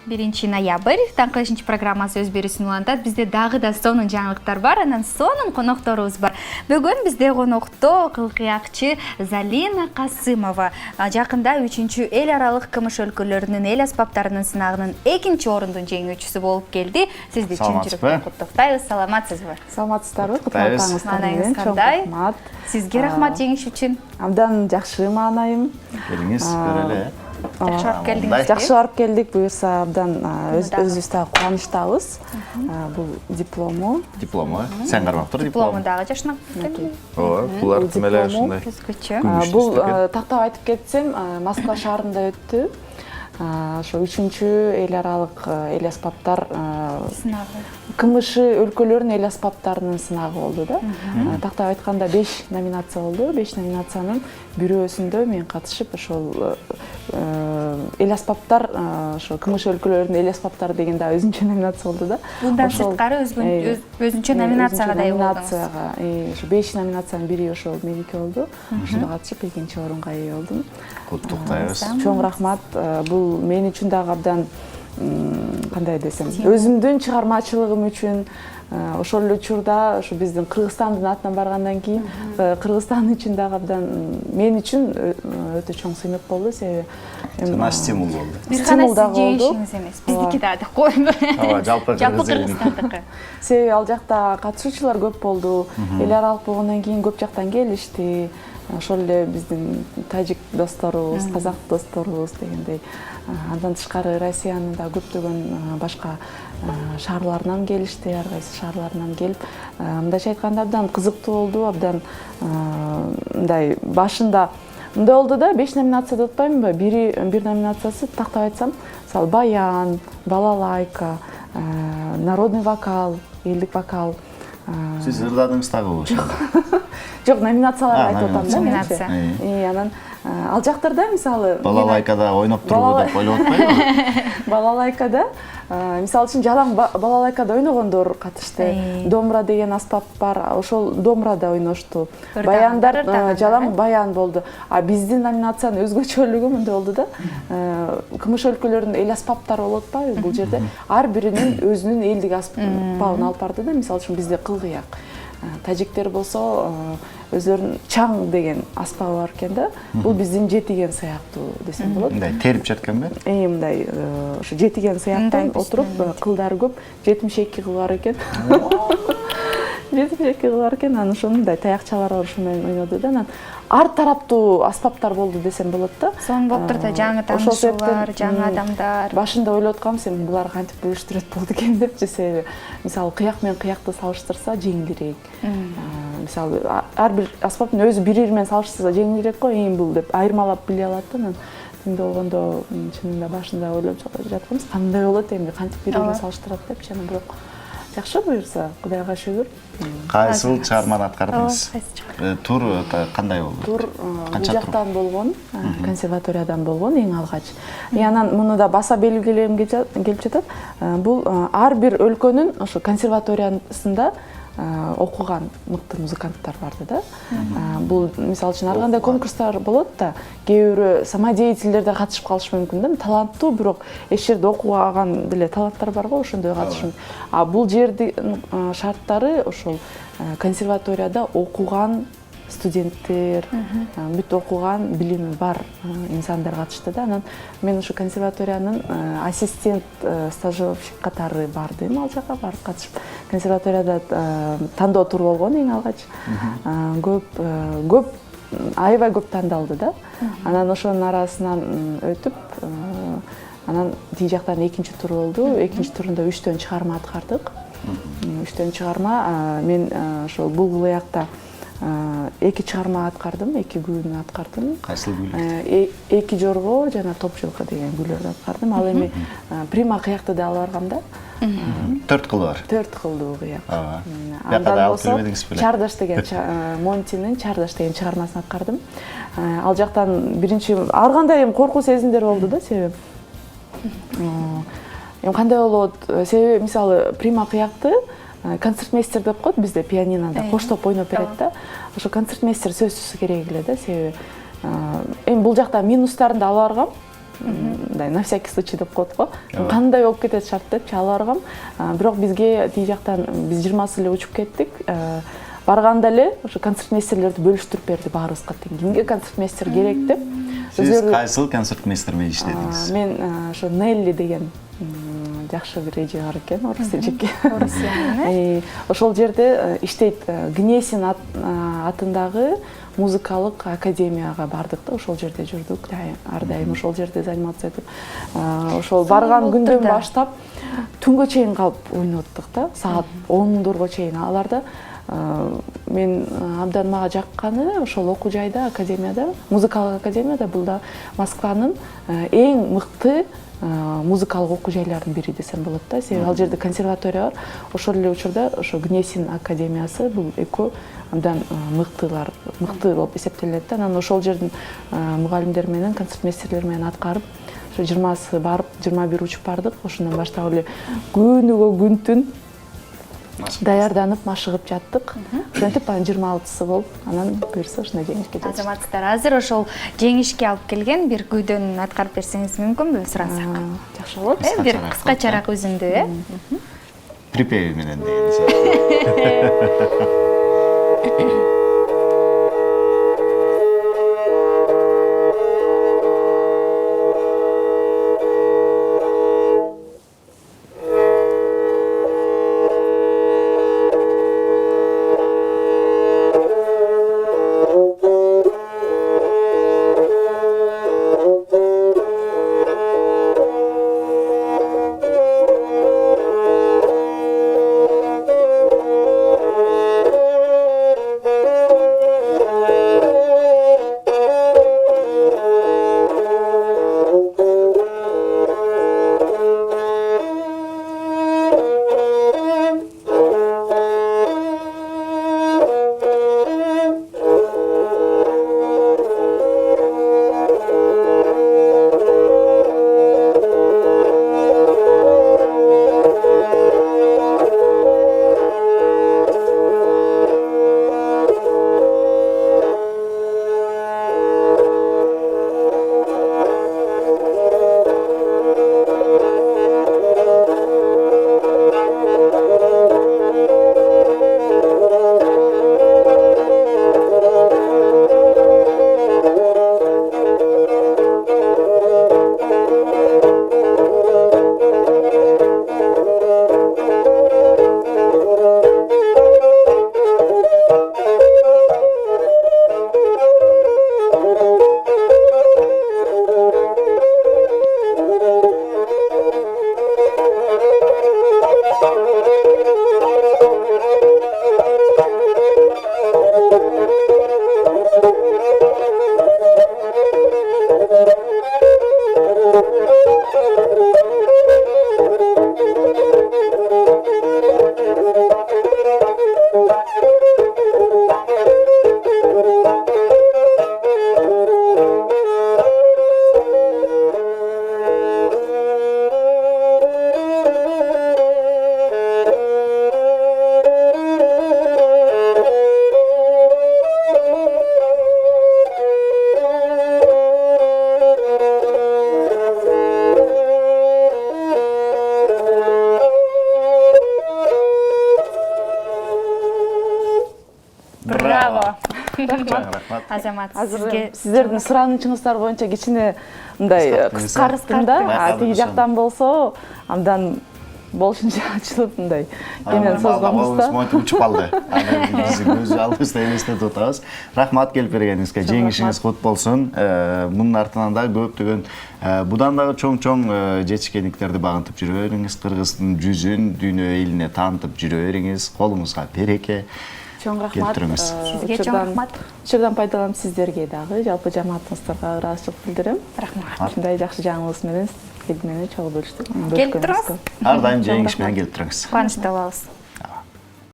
1 ноябрь таңғы программасы өз бересін улантат. Бізде дағы да сонун жаңылықтар бар, анан сонун конокторубуз бар. Бүгүн бізде конокто кылкыякчы Залина Касымова. Жакында 3-чү эл аралык КМШ өлкөлөрүнүн эл аспаптарынын сынагынын 2-чи орундун жеңүүчүсү болуп келди. Сизди чын жүрөктөн куттуктайбыз. Саламатсызбы? Саламатсыздарбы? Куттуктайбыз. Маанайыңыз кандай? Сизге рахмат жеңиш үчүн. Абдан жакшы маанайым. Келиңиз, көрөлү. Жакшылап келдиңиз. Жакшылап келдик. Буюрса абдан өзүбүз дагы кубанычтабыз. Бул диплому. Сен кармактыр диплому. Диплому дагы жашнап келди. Ооба, булар тим эле ушундай. Бул тактап айтып кетсем, Москва шаарында өттү. Ошо 3-чү эл аралык эл аспаптар сынагы. КМШ өлкөлөрүнүн эл аспаптарынын сынагы болду да. Тактап айтканда 5 номинация болду. 5 номинациянын бирөөсүндө мен катышып, ошол эл аспаптар, ошо КМШ өлкөлөрүнүн эл аспаптары деген да өзүнчө номинация болду да. Мындан сырткары өзүнчө номинацияга да болдуңуз. Ошо 5 номинациянын бири ошол меники болду. Ошого катышып 2-чи орунга ээ болдум. Куттуктайбыз. Чоң рахмат. Бул мен үчүн дагы абдан кандай десем, өзүмдүн чыгармачылыгым үчүн ошол эле учурда ошо биздин Кыргызстандын атынан баргандан кийин Кыргызстан үчүн дагы абдан мен үчүн өтө чоң сыймык болду. Себеби Жана стимул болду. Бир гана сиздин жеңишиңиз эмес, биздики да деп коеюн. Ооба, жалпы Кыргызстандыкы. Себеби ал жакта катышуучулар көп болду. Эл аралык болгондон кийин көп жактан келишти. Ошол эле биздин тажик досторубуз, казак досторубуз дегендей. Андан тышкары Россиянын да көптөгөн башка шаарларынан келишти, ар кайсы шаарларынан келип, мындайча айтканда абдан кызыктуу болду, абдан мындай башында мындай болду да, 5 номинация деп атпаймынбы? Бир номинациясы тактап айтсам, мисалы баян, балалайка, народный вокал, элдик вокал. Сиз ырдадыңыз дагы ошо. Жок, номинациялар айтып атам да. Номинация. Анан ал жактарда мисалы балалайкада ойноп турбу деп ойлоп атпайбы? Балалайкада мисалы үчүн жалаң балалайкада ойногондор катышты. Домбра деген аспап бар, ошол домбрада ойношту. Баяндар жалаң баян болду. А биздин номинациянын өзгөчөлүгү мындай болду да. КМШ өлкөлөрүнүн эл аспаптары болуп атпайбы бул жерде? Ар биринин өзүнүн элдик аспабын алып барды да. Мисалы үчүн бизде кылгыяк. Тажиктер болсо өзлөрүнүн чаң деген аспабы бар экен да. Бул биздин жетиген сыяктуу десем болот. Мындай терип жатканбы? Мындай ошо жетиген сыяктан отуруп, кылдары көп, 72 кыл бар экен. 72 кыл бар экен, анан ошондой таякчалар бар, ошо менен ойноду да. Анан ар тараптуу аспаптар болду десем болот да. Сонун болуп турду, жаңы таанышуулар, жаңы адамдар. Башында ойлоп аткам, сен булар кантип бөлүштүрөт болду экен депчи, себеби мисалы кыяк менен кыякты салыштырса жеңилирээк. Мисалы ар бир аспаптын өзү бири-бири менен салыштырса жеңилирээк го, бул деп айырмалап биле алат да. Анан тимде болгондо чынында башында ойлоп жатканбыз, кандай болот эмне, кантип бири-бири менен салыштырат депчи. Анан бирок жакшы буюрса, Кудайга шүгүр. Кайсыл чыгарманы аткардыңыз? Тур кандай болду? Тур бул жактан болгон, консерваториядан болгон эң алгач. Анан муну да баса белгилегим келип жатат. Бул ар бир өлкөнүн ошо консерваториясында окуган мыкты музыканттар барды да. Бул мисалы үчүн ар кандай конкурстар болот да, кээ бирөө самодеятельдер да катышып калышы мүмкүн да. Таланттуу, бирок эч жерде окуган деле таланттар бар го, ошондой катышым. А бул жердин шарттары ошол консерваторияда окуган студенттер, бүт окуган билими бар инсандар катышты да. Анан мен ошо консерваториянын ассистент стажировщик катары бардым, ал жака барып катышып. Консерваторияда тандоо туру болгон эң алгач. Көп аябай көп тандалды да. Анан ошонун арасынан өтүп, анан тиги жактан 2-чи тур болду. 2-чи турунда 3төн чыгарма аткардык. 3төн чыгарма мен ошол бул кылыякта 2 чыгарма аткардым, 2 күүнү аткардым. Кайсыл күүлөр? 2 жорго жана топ жылкы деген күүлөрдү аткардым. Ал эми прима кыякты да алып баргам да. 4 кылы бар. 4 кылдуу кыяк. Андан алып келбедиңиз беле? Чардаш деген Монтинин Чардаш деген чыгармасын аткардым. Ал жактан биринчи ар кандай коркуу сезимдер болду да, себеби кандай болот? Себеби мисалы прима кыякты концертмейстер деп коет бизде, пианинада коштоп ойноп берет да. Ошо концертмейстер сөзсүз керек эле да, себеби бул жакта минустарын да алып баргам. мындай на всякий случай деп коет го. Кандай болуп кетет шарт деп чалып баргам. Бирок бизге тиги жактан биз 20 эле учуп кеттик. Барганда эле ошо концертмейстерлерди бөлүштүрүп берди баарыбызга. Кимге концертмейстер керек деп. Сиз кайсыл концертмейстер менен иштедиңиз? Мен ошо Нелли деген жакшы бир эже бар экен, орус эжеке. Ошол жерде иштейт. Гнесин атындагы музыкалык академияга бардык да, ошол жерде жүрдүк. Ар дайым ошол жерде заниматься этип, ошол барган күндөн баштап түнгө чейин калып ойноттук да, саат 10-дорго чейин. Аларда мен абдан мага жакканы ошол окуу жайда, академияда, музыкалык академияда, бул да Москванын эң мыкты музыкалык окуу жайларынын бири десем болот да. Себеби ал жерде консерватория бар. Ошол эле учурда ошо Гнесин академиясы бул экөө абдан мыкты болуп эсептелет да. Анан ошол жердин мугалимдери менен, концертмейстерлери менен аткарып, ошо 20сы барып, 21 учуп бардык. Ошондон баштап эле күнүгө күн түн даярданып, машыгып жаттык. Ошентип анан 26сы болуп, анан буюрса ушундай жеңишке жеттик. Азаматсыздар, азыр ошол жеңишке алып келген бир күйдөн аткарып берсеңиз мүмкүнбү, сурасак? Жакшы болот. Бир кыскачараак үзүндү, Припеви менен дегенсиз. Рахмат. Азамат, сизге сиздердин суранычыңыздар боюнча кичине мындай кыскарттым да. Тиги жактан болсо абдан болушунча ачылып мындай кенен созгонбуз да. Монтип учуп калды. Биз көз алдыбызда элестетип атабыз. Рахмат келип бергениңизге. Жеңишиңиз кут болсун. Мунун артынан да көптөгөн будан дагы чоң жетишкендиктерди багынтып жүрө бериңиз. Кыргыздын жүзүн дүйнө элине таанытып жүрө бериңиз. Колуңузга береке. Чоң рахмат. Сизге чоң рахмат. Учурдан пайдаланып сиздерге дагы, жалпы жамаатыңыздарга ыраазычылык билдирем. Рахмат. Ушундай жакшы жаңылыгыңыз менен келип менен чогуу бөлүштүк. Келип туруңуз. Ар дайым жеңиш менен келип туруңуз. Кубанычта болобуз.